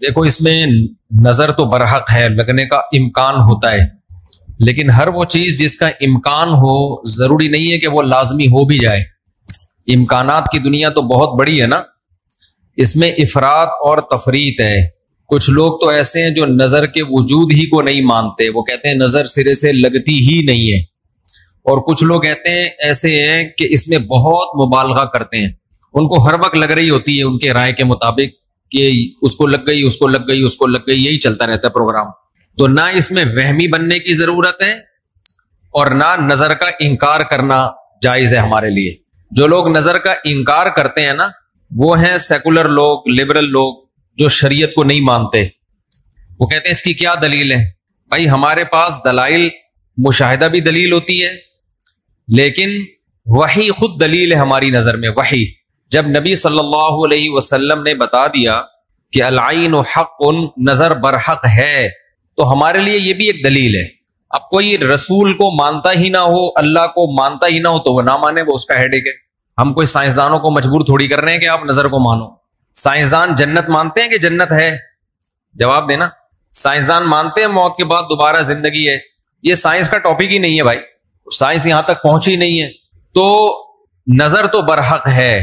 دیکھو اس میں نظر تو برحق ہے، لگنے کا امکان ہوتا ہے، لیکن ہر وہ چیز جس کا امکان ہو ضروری نہیں ہے کہ وہ لازمی ہو بھی جائے۔ امکانات کی دنیا تو بہت بڑی ہے نا، اس میں افراط اور تفریط ہے۔ کچھ لوگ تو ایسے ہیں جو نظر کے وجود ہی کو نہیں مانتے، وہ کہتے ہیں نظر سرے سے لگتی ہی نہیں ہے، اور کچھ لوگ کہتے ہیں ایسے ہیں کہ اس میں بہت مبالغہ کرتے ہیں، ان کو ہر وقت لگ رہی ہوتی ہے ان کے رائے کے مطابق کہ اس کو لگ گئی، اس کو لگ گئی، اس کو لگ گئی، یہی چلتا رہتا ہے پروگرام۔ تو نہ اس میں وہمی بننے کی ضرورت ہے اور نہ نظر کا انکار کرنا جائز ہے ہمارے لیے۔ جو لوگ نظر کا انکار کرتے ہیں نا، وہ ہیں سیکولر لوگ، لبرل لوگ، جو شریعت کو نہیں مانتے۔ وہ کہتے ہیں اس کی کیا دلیل ہے؟ بھائی ہمارے پاس دلائل، مشاہدہ بھی دلیل ہوتی ہے، لیکن وحی خود دلیل ہے ہماری نظر میں۔ وحی جب نبی صلی اللہ علیہ وسلم نے بتا دیا کہ العین حق، نظر برحق ہے، تو ہمارے لیے یہ بھی ایک دلیل ہے۔ اب کوئی رسول کو مانتا ہی نہ ہو، اللہ کو مانتا ہی نہ ہو، تو وہ نہ مانے، وہ اس کا ہیڈیک ہے۔ ہم کوئی سائنسدانوں کو مجبور تھوڑی کر رہے ہیں کہ آپ نظر کو مانو۔ سائنسدان جنت مانتے ہیں کہ جنت ہے؟ جواب دینا۔ سائنسدان مانتے ہیں موت کے بعد دوبارہ زندگی ہے؟ یہ سائنس کا ٹاپک ہی نہیں ہے بھائی، سائنس یہاں تک پہنچی نہیں ہے۔ تو نظر تو برحق ہے،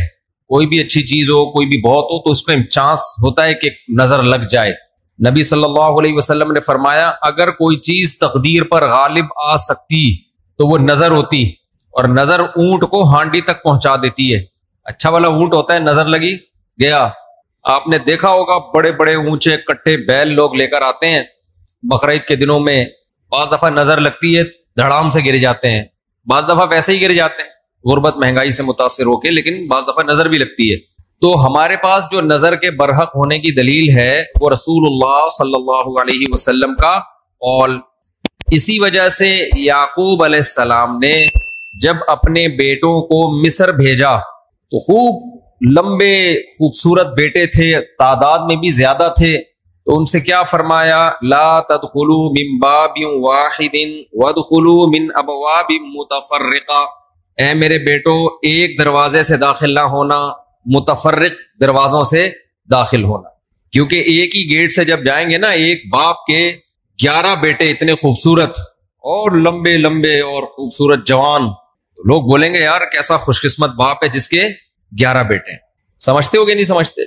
کوئی بھی اچھی چیز ہو، کوئی بھی بہت ہو، تو اس میں چانس ہوتا ہے کہ نظر لگ جائے۔ نبی صلی اللہ علیہ وسلم نے فرمایا اگر کوئی چیز تقدیر پر غالب آ سکتی تو وہ نظر ہوتی، اور نظر اونٹ کو ہانڈی تک پہنچا دیتی ہے۔ اچھا والا اونٹ ہوتا ہے، نظر لگی گیا۔ آپ نے دیکھا ہوگا بڑے بڑے اونچے کٹھے بیل لوگ لے کر آتے ہیں بقرعید کے دنوں میں، بعض دفعہ نظر لگتی ہے دھڑام سے گر جاتے ہیں، بعض دفعہ ویسے ہی گر جاتے ہیں غربت مہنگائی سے متاثر ہو کے، لیکن بعض دفعہ نظر بھی لگتی ہے۔ تو ہمارے پاس جو نظر کے برحق ہونے کی دلیل ہے وہ رسول اللہ صلی اللہ علیہ وسلم کا قول۔ اسی وجہ سے یعقوب علیہ السلام نے جب اپنے بیٹوں کو مصر بھیجا تو خوب لمبے خوبصورت بیٹے تھے، تعداد میں بھی زیادہ تھے، تو ان سے کیا فرمایا؟ لا تدخلوا من باب واحد وادخلوا من ابواب متفرقہ، اے میرے بیٹو ایک دروازے سے داخل نہ ہونا، متفرق دروازوں سے داخل ہونا، کیونکہ ایک ہی گیٹ سے جب جائیں گے نا، ایک باپ کے 11 بیٹے اتنے خوبصورت اور لمبے لمبے اور خوبصورت جوان، تو لوگ بولیں گے یار کیسا خوش قسمت باپ ہے جس کے 11 بیٹے ہیں۔ سمجھتے ہو کہ نہیں سمجھتے؟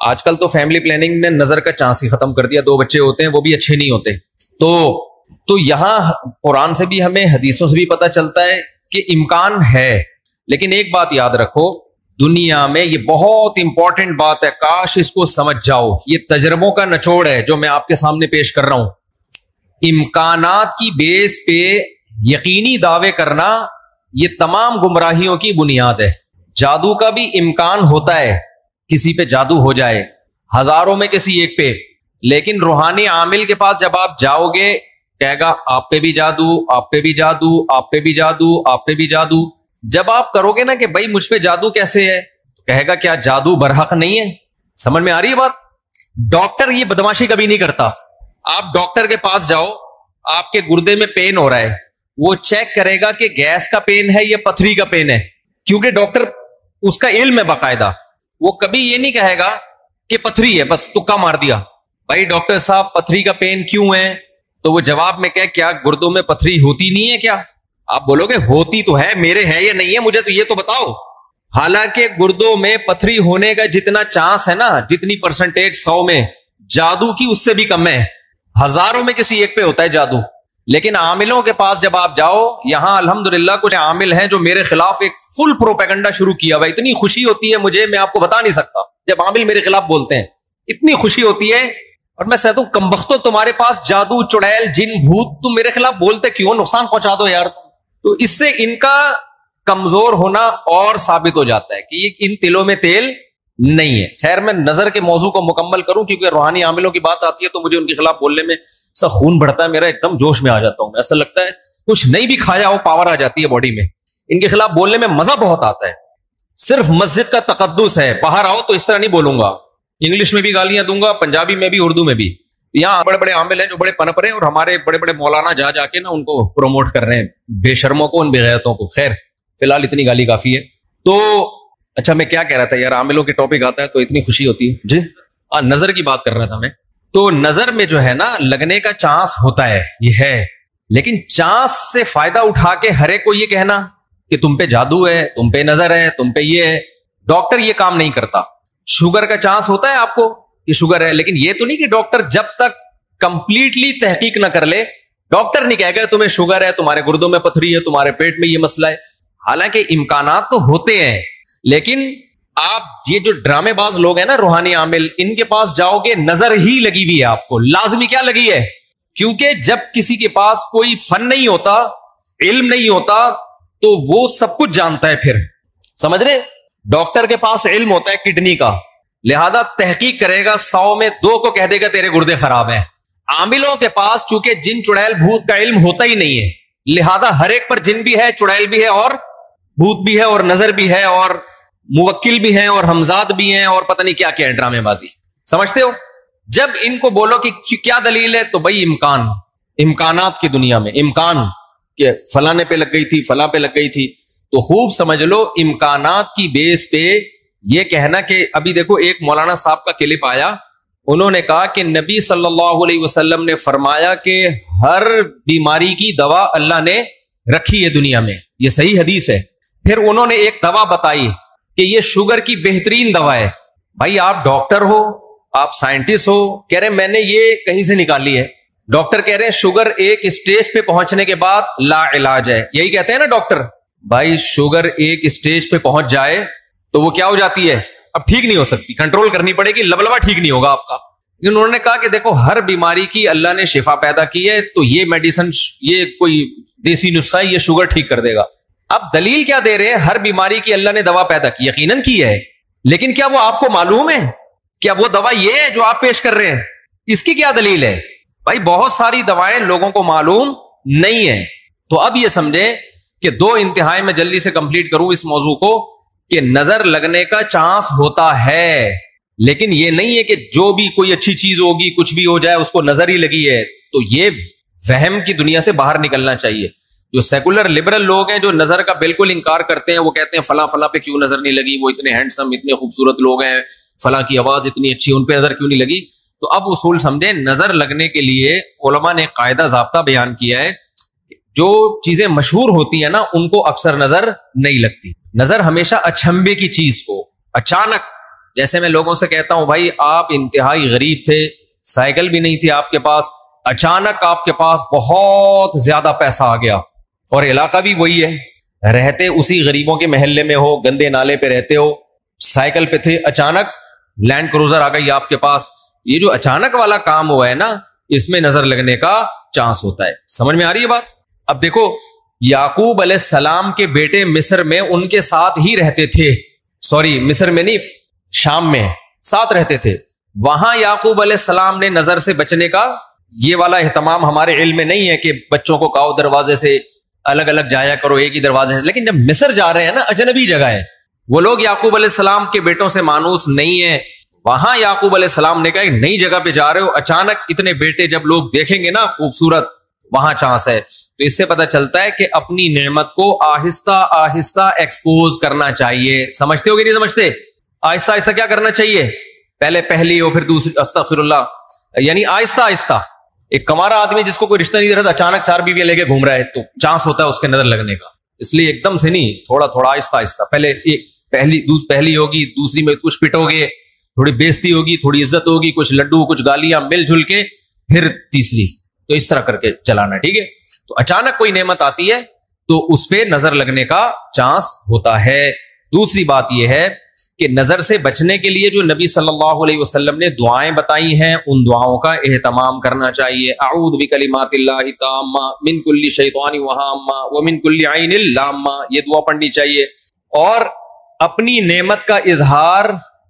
آج کل تو فیملی پلاننگ نے نظر کا چانس ہی ختم کر دیا، 2 بچے ہوتے ہیں وہ بھی اچھے نہیں ہوتے۔ تو یہاں قرآن سے بھی ہمیں، حدیثوں سے بھی پتہ چلتا ہے کہ امکان ہے، لیکن ایک بات یاد رکھو، دنیا میں یہ بہت امپورٹنٹ بات ہے، کاش اس کو سمجھ جاؤ، یہ تجربوں کا نچوڑ ہے جو میں آپ کے سامنے پیش کر رہا ہوں۔ امکانات کی بیس پہ یقینی دعوے کرنا یہ تمام گمراہیوں کی بنیاد ہے۔ جادو کا بھی امکان ہوتا ہے، کسی پہ جادو ہو جائے، ہزاروں میں کسی ایک پہ، لیکن روحانی عامل کے پاس جب آپ جاؤ گے کہے گا آپ پہ بھی جادو، آپ پہ بھی جادو، آپ پہ بھی جادو، آپ پہ بھی جادو۔ جب آپ کرو گے نا کہ بھائی مجھ پہ جادو کیسے ہے، تو کہے گا کیا جادو برحق نہیں ہے؟ سمجھ میں آ رہی ہے بات؟ ڈاکٹر یہ بدماشی کبھی نہیں کرتا۔ آپ ڈاکٹر کے پاس جاؤ، آپ کے گردے میں پین ہو رہا ہے، وہ چیک کرے گا کہ گیس کا پین ہے یا پتھری کا پین ہے، کیونکہ ڈاکٹر اس کا علم ہے باقاعدہ۔ وہ کبھی یہ نہیں کہے گا کہ پتھری ہے بس تکا مار دیا، بھائی ڈاکٹر صاحب پتھری کا پین کیوں ہے؟ تو وہ جواب میں کیا گردوں میں پتھری ہوتی نہیں ہے کیا؟ آپ بولو گے ہوتی تو ہے، میرے ہے یا نہیں ہے، مجھے تو یہ تو بتاؤ۔ حالانکہ گردوں میں پتھری ہونے کا جتنا چانس ہے نا، جتنی پرسنٹیج 100 میں، جادو کی اس سے بھی کم ہے، ہزاروں میں کسی ایک پہ ہوتا ہے جادو۔ لیکن عاملوں کے پاس جب آپ جاؤ، یہاں الحمدللہ کچھ عامل ہیں جو میرے خلاف ایک فل پروپیگنڈا شروع کیا ہوا، اتنی خوشی ہوتی ہے مجھے، میں آپ کو بتا نہیں سکتا، جب عامل میرے خلاف بولتے ہیں اتنی خوشی ہوتی ہے، اور میں کہتا ہوں کمبختو تمہارے پاس جادو، چڑیل، جن، بھوت، تم میرے خلاف بولتے کیوں؟ نقصان پہنچا دو یار۔ تو اس سے ان کا کمزور ہونا اور ثابت ہو جاتا ہے کہ ان تلوں میں تیل نہیں ہے۔ خیر میں نظر کے موضوع کو مکمل کروں، کیونکہ روحانی عاملوں کی بات آتی ہے تو مجھے ان کے خلاف بولنے میں سا خون بڑھتا ہے، میرا ایک دم جوش میں آ جاتا ہوں، ایسا لگتا ہے کچھ نہیں بھی کھایا ہو پاور آ جاتی ہے باڈی میں۔ ان کے خلاف بولنے میں مزہ بہت آتا ہے، صرف مسجد کا تقدس ہے، باہر آؤ تو اس طرح نہیں بولوں گا، انگلش میں بھی گالیاں دوں گا، پنجابی میں بھی، اردو میں بھی۔ یہاں بڑے بڑے عامل ہیں جو بڑے پنپ رہے ہیں، اور ہمارے بڑے بڑے مولانا جا کے نا ان کو پروموٹ کر رہے ہیں، بے شرموں کو، ان بے غیرتوں کو۔ خیر فی الحال اتنی گالی کافی ہے۔ تو اچھا میں کیا کہہ رہا تھا یار، عاملوں کے ٹاپک آتا ہے تو اتنی خوشی ہوتی ہے۔ جی نظر کی بات کر رہا تھا میں۔ تو نظر میں جو ہے نا لگنے کا چانس ہوتا ہے، یہ ہے، لیکن چانس سے فائدہ اٹھا کے ہر ایک کو یہ کہنا کہ تم پہ جادو ہے، تم پہ نظر ہے، تم پہ یہ ہے، ڈاکٹر یہ کام نہیں کرتا. شوگر کا چانس ہوتا ہے آپ کو کہ شوگر ہے، لیکن یہ تو نہیں کہ ڈاکٹر جب تک کمپلیٹلی تحقیق نہ کر لے ڈاکٹر نہیں کہے گا تمہیں شوگر ہے، تمہارے گردوں میں پتھری ہے، تمہارے پیٹ میں یہ مسئلہ ہے. حالانکہ امکانات تو ہوتے ہیں، لیکن آپ یہ جو ڈرامے باز لوگ ہیں نا روحانی عامل، ان کے پاس جاؤ گے نظر ہی لگی ہوئی ہے آپ کو. لازمی کیا لگی ہے؟ کیونکہ جب کسی کے پاس کوئی فن نہیں ہوتا، علم نہیں ہوتا، تو وہ سب کچھ جانتا ہے. پھر سمجھ رہے، ڈاکٹر کے پاس علم ہوتا ہے کڈنی کا، لہذا تحقیق کرے گا، 100 میں 2 کو کہہ دے گا تیرے گردے خراب ہیں. عاملوں کے پاس چونکہ جن چڑیل بھوت کا علم ہوتا ہی نہیں ہے، لہذا ہر ایک پر جن بھی ہے، چڑیل بھی ہے، اور بھوت بھی ہے، اور نظر بھی ہے، اور موکل بھی ہیں، اور ہمزاد بھی ہیں، اور پتہ نہیں کیا کیا ہے ڈرامے بازی. سمجھتے ہو؟ جب ان کو بولو کہ کیا دلیل ہے، تو بھائی امکانات کی دنیا میں امکان کہ فلانے پہ لگ گئی تھی، فلاں پہ لگ گئی تھی، تو خوب سمجھ لو امکانات کی بیس پہ یہ کہنا کہ ابھی دیکھو ایک مولانا صاحب کا کلپ آیا، انہوں نے کہا کہ نبی صلی اللہ علیہ وسلم نے فرمایا کہ ہر بیماری کی دوا اللہ نے رکھی ہے دنیا میں، یہ صحیح حدیث ہے. پھر انہوں نے ایک دوا بتائی کہ یہ شوگر کی بہترین دوا ہے. بھائی آپ ڈاکٹر ہو، آپ سائنٹسٹ ہو، کہہ رہے میں نے یہ کہیں سے نکالی ہے. ڈاکٹر کہہ رہے ہیں شوگر ایک اسٹیج پہ پہنچنے کے بعد لا علاج ہے، یہی کہتے ہیں نا ڈاکٹر. بھائی شوگر ایک اسٹیج پہ پہنچ جائے تو وہ کیا ہو جاتی ہے، اب ٹھیک نہیں ہو سکتی، کنٹرول کرنی پڑے گی، لبلبا ٹھیک نہیں ہوگا آپ کا. لیکن انہوں نے کہا کہ دیکھو ہر بیماری کی اللہ نے شفا پیدا کی ہے، تو یہ میڈیسن، یہ کوئی دیسی نسخہ ہے، یہ شوگر ٹھیک کر دے گا. اب دلیل کیا دے رہے ہیں؟ ہر بیماری کی اللہ نے دوا پیدا کی، یقیناً کی ہے، لیکن کیا وہ آپ کو معلوم ہے؟ کیا وہ دوا یہ ہے جو آپ پیش کر رہے ہیں؟ اس کی کیا دلیل ہے؟ بھائی بہت ساری دوائیں لوگوں کو معلوم نہیں ہے. تو اب یہ سمجھیں کہ 2 انتہائی میں جلدی سے کمپلیٹ کروں اس موضوع کو، کہ نظر لگنے کا چانس ہوتا ہے، لیکن یہ نہیں ہے کہ جو بھی کوئی اچھی چیز ہوگی کچھ بھی ہو جائے اس کو نظر ہی لگی ہے. تو یہ وہم کی دنیا سے باہر نکلنا چاہیے. جو سیکولر لبرل لوگ ہیں جو نظر کا بالکل انکار کرتے ہیں، وہ کہتے ہیں فلاں فلاں پہ کیوں نظر نہیں لگی، وہ اتنے ہینڈسم اتنے خوبصورت لوگ ہیں، فلاں کی آواز اتنی اچھی، ان پہ نظر کیوں نہیں لگی. تو اب اصول سمجھیں، نظر لگنے کے لیے علماء نے قاعدہ ضابطہ بیان کیا ہے، جو چیزیں مشہور ہوتی ہیں نا ان کو اکثر نظر نہیں لگتی. نظر ہمیشہ اچھمبے کی چیز کو اچانک، جیسے میں لوگوں سے کہتا ہوں بھائی آپ انتہائی غریب تھے، سائیکل بھی نہیں تھی آپ کے پاس، اچانک آپ کے پاس بہت زیادہ پیسہ آ گیا، اور علاقہ بھی وہی ہے، رہتے اسی غریبوں کے محلے میں ہو، گندے نالے پہ رہتے ہو، سائیکل پہ تھے، اچانک لینڈ کروزر آ گئی آپ کے پاس. یہ جو اچانک والا کام ہوا ہے نا، اس میں نظر لگنے کا چانس ہوتا ہے. سمجھ میں آ رہی ہے بات؟ اب دیکھو یعقوب علیہ السلام کے بیٹے مصر میں ان کے ساتھ ہی رہتے تھے، سوری مصر میں نہیں، شام میں ساتھ رہتے تھے. وہاں یعقوب علیہ السلام نے نظر سے بچنے کا یہ والا اہتمام ہمارے علم میں نہیں ہے کہ بچوں کو کہو دروازے سے الگ الگ جایا کرو، ایک ہی دروازے سے. لیکن جب مصر جا رہے ہیں نا، اجنبی جگہ ہے، وہ لوگ یعقوب علیہ السلام کے بیٹوں سے مانوس نہیں ہیں. وہاں یعقوب علیہ السلام نے کہا ایک نئی جگہ پہ جا رہے ہو، اچانک اتنے بیٹے جب لوگ دیکھیں گے نا خوبصورت، وہاں چانس ہے. تو اس سے پتہ چلتا ہے کہ اپنی نعمت کو آہستہ آہستہ ایکسپوز کرنا چاہیے. سمجھتے ہو کہ نہیں سمجھتے؟ آہستہ آہستہ کیا کرنا چاہیے؟ پہلے پہلی ہو پھر دوسری، استغفر اللہ، یعنی آہستہ آہستہ. ایک کمارا آدمی جس کو کوئی رشتہ نہیں دے رہا، اچانک 4 بیویاں لے کے گھوم رہا ہے، تو چانس ہوتا ہے اس کے نظر لگنے کا. اس لیے ایک دم سے نہیں، تھوڑا تھوڑا آہستہ آہستہ. پہلے ایک پہلی ہوگی، دوسری میں کچھ پٹو گے، تھوڑی بےزتی ہوگی، تھوڑی عزت ہوگی، کچھ لڈو کچھ گالیاں مل جل کے، پھر تیسری. تو اس طرح کر کے چلانا، ٹھیک ہے؟ تو اچانک کوئی نعمت آتی ہے تو اس پہ نظر لگنے کا چانس ہوتا ہے. دوسری بات یہ ہے کہ نظر سے بچنے کے لیے جو نبی صلی اللہ علیہ وسلم نے دعائیں بتائی ہیں، ان دعاؤں کا اہتمام کرنا چاہیے. اعوذ بکلمات اللہ التامہ من کل شیطان وہامہ ومن کل عین لامہ، یہ دعا پڑھنی چاہیے. اور اپنی نعمت کا اظہار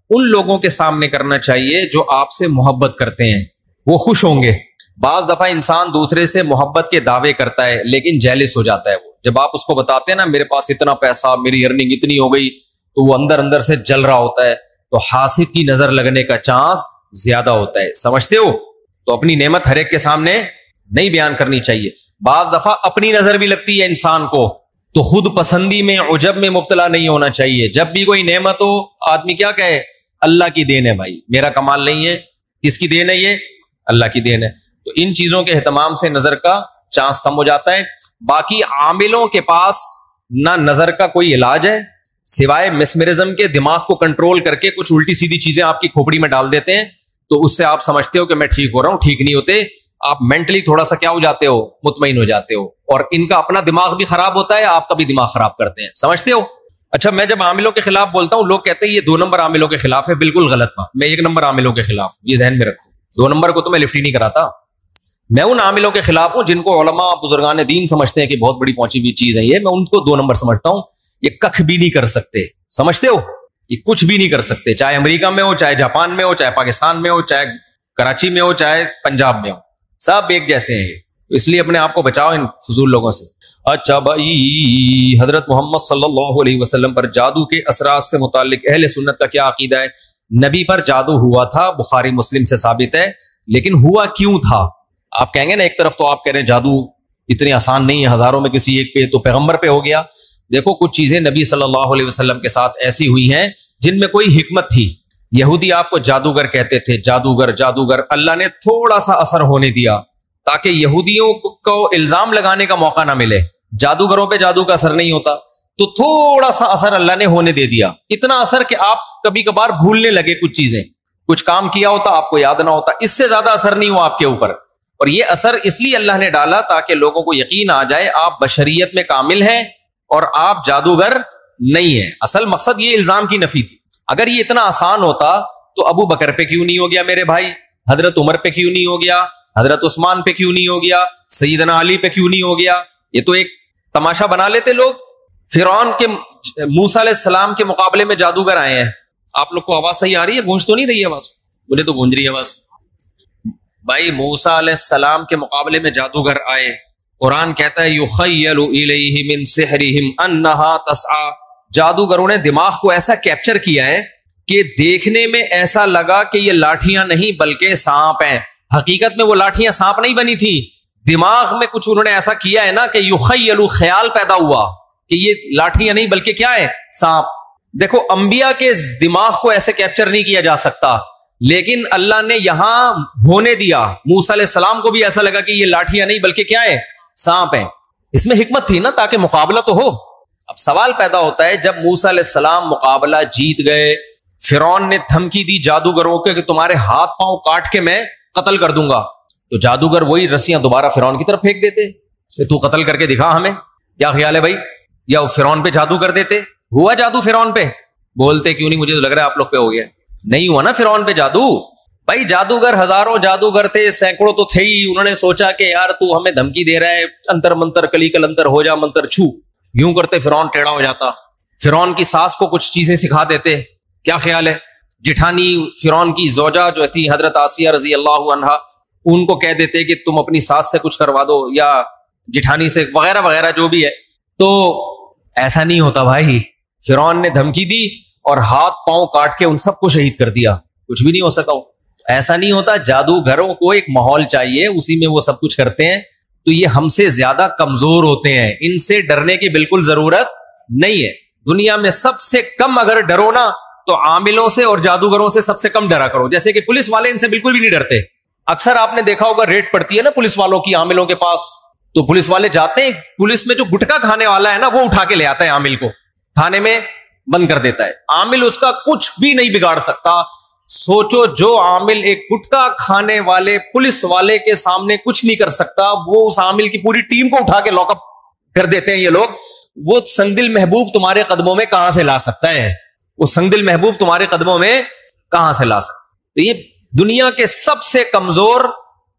ان لوگوں کے سامنے کرنا چاہیے جو آپ سے محبت کرتے ہیں، وہ خوش ہوں گے. بعض دفعہ انسان دوسرے سے محبت کے دعوے کرتا ہے لیکن جیلس ہو جاتا ہے. وہ جب آپ اس کو بتاتے ہیں نا میرے پاس اتنا پیسہ، میری ارننگ اتنی ہو گئی، تو وہ اندر اندر سے جل رہا ہوتا ہے. تو حاسد کی نظر لگنے کا چانس زیادہ ہوتا ہے. سمجھتے ہو؟ تو اپنی نعمت ہر ایک کے سامنے نہیں بیان کرنی چاہیے. بعض دفعہ اپنی نظر بھی لگتی ہے انسان کو، تو خود پسندی میں، عجب میں مبتلا نہیں ہونا چاہیے. جب بھی کوئی نعمت ہو، آدمی کیا کہے؟ اللہ کی دین ہے بھائی، میرا کمال نہیں ہے. کس کی دین ہے یہ؟ اللہ کی دین ہے. تو ان چیزوں کے اہتمام سے نظر کا چانس کم ہو جاتا ہے. باقی عاملوں کے پاس نہ نظر کا کوئی علاج ہے سوائے مسمرزم کے. دماغ کو کنٹرول کر کے کچھ الٹی سیدھی چیزیں آپ کی کھوپڑی میں ڈال دیتے ہیں, تو اس سے آپ سمجھتے ہو کہ میں ٹھیک ہو رہا ہوں. ٹھیک نہیں ہوتے, آپ مینٹلی تھوڑا سا کیا ہو جاتے ہو, مطمئن ہو جاتے ہو. اور ان کا اپنا دماغ بھی خراب ہوتا ہے, آپ کا بھی دماغ خراب کرتے ہیں, سمجھتے ہو. اچھا, میں جب عاملوں کے خلاف بولتا ہوں, لوگ کہتے ہیں یہ 2 نمبر عاملوں کے خلاف ہے. بالکل غلط بات, میں 1 نمبر عاملوں کے خلاف, یہ ذہن میں رکھو. 2 نمبر کو تو میں لفٹ ہی نہیں کراتا. میں ان عاملوں کے خلاف ہوں جن کو علماء بزرگان دین سمجھتے ہیں کہ بہت بڑی پہنچی ہوئی چیز ہے یہ. میں ان کو 2 نمبر سمجھتا ہوں. یہ کخ بھی نہیں کر سکتے, سمجھتے ہو, یہ کچھ بھی نہیں کر سکتے, چاہے امریکہ میں ہو, چاہے جاپان میں ہو, چاہے پاکستان میں ہو, چاہے کراچی میں ہو, چاہے پنجاب میں ہو, سب ایک جیسے ہیں. اس لیے اپنے آپ کو بچاؤ ان فضول لوگوں سے. اچھا بھائی, حضرت محمد صلی اللہ علیہ وسلم پر جادو کے اثرات سے متعلق اہل سنت کا کیا عقیدہ ہے؟ نبی پر جادو ہوا تھا, بخاری مسلم سے ثابت ہے, لیکن ہوا کیوں تھا؟ آپ کہیں گے نا, ایک طرف تو آپ کہہ رہے ہیں جادو اتنی آسان نہیں ہے, ہزاروں میں کسی ایک پہ, تو پیغمبر پہ ہو گیا. دیکھو, کچھ چیزیں نبی صلی اللہ علیہ وسلم کے ساتھ ایسی ہوئی ہیں جن میں کوئی حکمت تھی. یہودی آپ کو جادوگر کہتے تھے, جادوگر جادوگر. اللہ نے تھوڑا سا اثر ہونے دیا تاکہ یہودیوں کو الزام لگانے کا موقع نہ ملے. جادوگروں پہ جادو کا اثر نہیں ہوتا, تو تھوڑا سا اثر اللہ نے ہونے دے دیا. اتنا اثر کہ آپ کبھی کبھار بھولنے لگے کچھ چیزیں, کچھ کام کیا ہوتا آپ کو یاد نہ ہوتا. اس سے زیادہ اثر نہیں ہوا آپ کے اوپر. اور یہ اثر اس لیے اللہ نے ڈالا تاکہ لوگوں کو یقین آ جائے آپ بشریت میں کامل ہیں اور آپ جادوگر نہیں ہیں. اصل مقصد یہ الزام کی نفی تھی. اگر یہ اتنا آسان ہوتا تو ابو بکر پہ کیوں نہیں ہو گیا میرے بھائی, حضرت عمر پہ کیوں نہیں ہو گیا, حضرت عثمان پہ کیوں نہیں ہو گیا, سیدنا علی پہ کیوں نہیں ہو گیا؟ یہ تو ایک تماشا بنا لیتے لوگ. فرعون کے موسیٰ علیہ السلام کے مقابلے میں جادوگر آئے ہیں. آپ لوگ کو آواز صحیح آ رہی ہے؟ گونج تو نہیں رہی ہے آواز؟ مجھے تو گونج رہی ہے آواز. بھائی, موسیٰ علیہ السلام کے مقابلے میں جادوگر آئے. قرآن کہتا ہے یخیل الیہ من سحرہم انہا تسعی. جادوگروں نے دماغ کو ایسا کیپچر کیا ہے کہ دیکھنے میں ایسا لگا کہ یہ لاٹھیاں نہیں بلکہ سانپ ہیں. حقیقت میں وہ لاٹھیاں سانپ نہیں بنی تھی, دماغ میں کچھ انہوں نے ایسا کیا ہے نا کہ یخیل, خیال پیدا ہوا کہ یہ لاٹھیاں نہیں بلکہ کیا ہے, سانپ. دیکھو, انبیاء کے دماغ کو ایسے کیپچر نہیں کیا جا سکتا, لیکن اللہ نے یہاں ہونے دیا. موسیٰ علیہ السلام کو بھی ایسا لگا کہ یہ لاٹھیاں نہیں بلکہ کیا ہے, سانپ ہیں. اس میں حکمت تھی نا, تاکہ مقابلہ تو ہو. اب سوال پیدا ہوتا ہے, جب موسیٰ علیہ السلام مقابلہ جیت گئے, فرعون نے دھمکی دی جادوگروں کے کہ تمہارے ہاتھ پاؤں کاٹ کے میں قتل کر دوں گا, تو جادوگر وہی رسیاں دوبارہ فرعون کی طرف پھینک دیتے کہ تو قتل کر کے دکھا ہمیں. کیا خیال ہے بھائی؟ یا فرعون پہ جادو کر دیتے. ہوا جادو فرعون پہ؟ بولتے کیوں نہیں, مجھے تو لگ رہا ہے آپ لوگ پہ ہو گیا. نہیں ہوا نا فرعون پہ جادو. بھائی, جادوگر ہزاروں جادوگر تھے, سینکڑوں تو تھے ہی. انہوں نے سوچا کہ یار تو ہمیں دھمکی دے رہا ہے, انتر منتر کلی کل انتر ہو جا منتر چھو, یوں کرتے فرعون ٹیڑھا ہو جاتا. فرعون کی ساس کو کچھ چیزیں سکھا دیتے. کیا خیال ہے؟ جٹھانی فرعون کی زوجہ جو تھی حضرت آسیہ رضی اللہ عنہا, ان کو کہہ دیتے کہ تم اپنی ساس سے کچھ کروا دو یا جٹھانی سے, وغیرہ وغیرہ جو بھی ہے. تو ایسا نہیں ہوتا بھائی. فرعون نے دھمکی دی اور ہاتھ پاؤں کاٹ کے ان سب کو شہید کر دیا. کچھ بھی نہیں ہو سکا. ایسا نہیں ہوتا. جادوگروں کو ایک ماحول چاہیے, اسی میں وہ سب کچھ کرتے ہیں. تو یہ ہم سے زیادہ کمزور ہوتے ہیں, ان سے ڈرنے کی بالکل ضرورت نہیں ہے. دنیا میں سب سے کم اگر ڈرو نا تو عاملوں سے اور جادوگروں سے سب سے کم ڈرا کرو. جیسے کہ پولیس والے ان سے بالکل بھی نہیں ڈرتے. اکثر آپ نے دیکھا ہوگا ریڈ پڑتی ہے نا پولیس والوں کی عاملوں کے پاس, تو پولیس والے جاتے ہیں, پولیس میں جو گٹکا کھانے والا ہے نا وہ اٹھا کے لے آتا ہے عامل کو, تھانے میں بند کر دیتا ہے. عامل اس کا کچھ بھی نہیں بگاڑ سکتا. سوچو, جو عامل ایک گٹکا کھانے والے پولیس والے کے سامنے کچھ نہیں کر سکتا, وہ اس عامل کی پوری ٹیم کو اٹھا کے لاک اپ کر دیتے ہیں یہ لوگ. وہ سنگدل محبوب تمہارے قدموں میں کہاں سے لا سکتا ہے؟ وہ سنگدل محبوب تمہارے قدموں میں کہاں سے لا سکتا؟ تو یہ دنیا کے سب سے کمزور,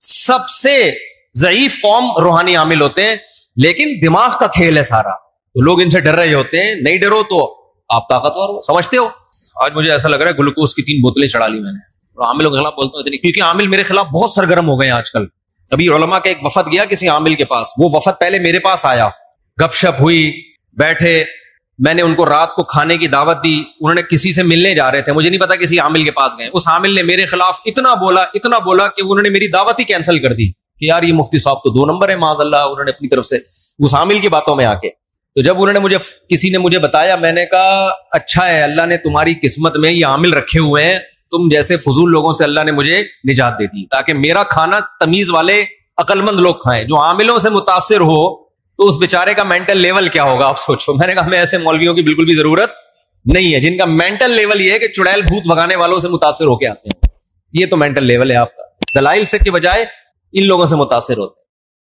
سب سے ضعیف قوم روحانی عامل ہوتے ہیں, لیکن دماغ کا کھیل ہے سارا. تو لوگ ان سے ڈر رہے ہوتے ہیں. نہیں ڈرو تو آپ طاقتور ہو, سمجھتے ہو. آج مجھے ایسا لگ رہا ہے گلوکوز کی 3 بوتلیں چڑھا لی میں نے. اور عاملوں کے خلاف بولتا ہوں اتنی, کیونکہ عامل میرے خلاف بہت سرگرم ہو گئے ہیں آج کل. ابھی علماء کا ایک وفد گیا کسی عامل کے پاس, وہ وفد پہلے میرے پاس آیا, گپ شپ ہوئی, بیٹھے, میں نے ان کو رات کو کھانے کی دعوت دی. انہوں نے کسی سے ملنے جا رہے تھے, مجھے نہیں پتا کسی عامل کے پاس گئے. اس عامل نے میرے خلاف اتنا بولا کہ انہوں نے میری دعوت ہی کینسل کر دی کہ یار یہ مفتی صاحب تو 2 نمبر ہے معاذ اللہ. انہوں نے اپنی طرف سے اس عامل کی باتوں میں آ کے, تو جب انہوں نے کسی نے مجھے بتایا, میں نے کہا اچھا ہے اللہ نے تمہاری قسمت میں یہ عامل رکھے ہوئے ہیں تم جیسے فضول لوگوں سے اللہ نے مجھے نجات دے دی تاکہ میرا کھانا تمیز والے عقل مند لوگ کھائیں. جو عاملوں سے متاثر ہو تو اس بیچارے کا مینٹل لیول کیا ہوگا آپ سوچو. میں نے کہا ہمیں ایسے مولویوں کی بالکل بھی ضرورت نہیں ہے جن کا مینٹل لیول یہ ہے کہ چڑیل بھوت بھگانے والوں سے متاثر ہو کے آتے ہیں. یہ تو مینٹل لیول ہے آپ کا. دلائل سے کے بجائے ان لوگوں سے متاثر ہوتے ہیں.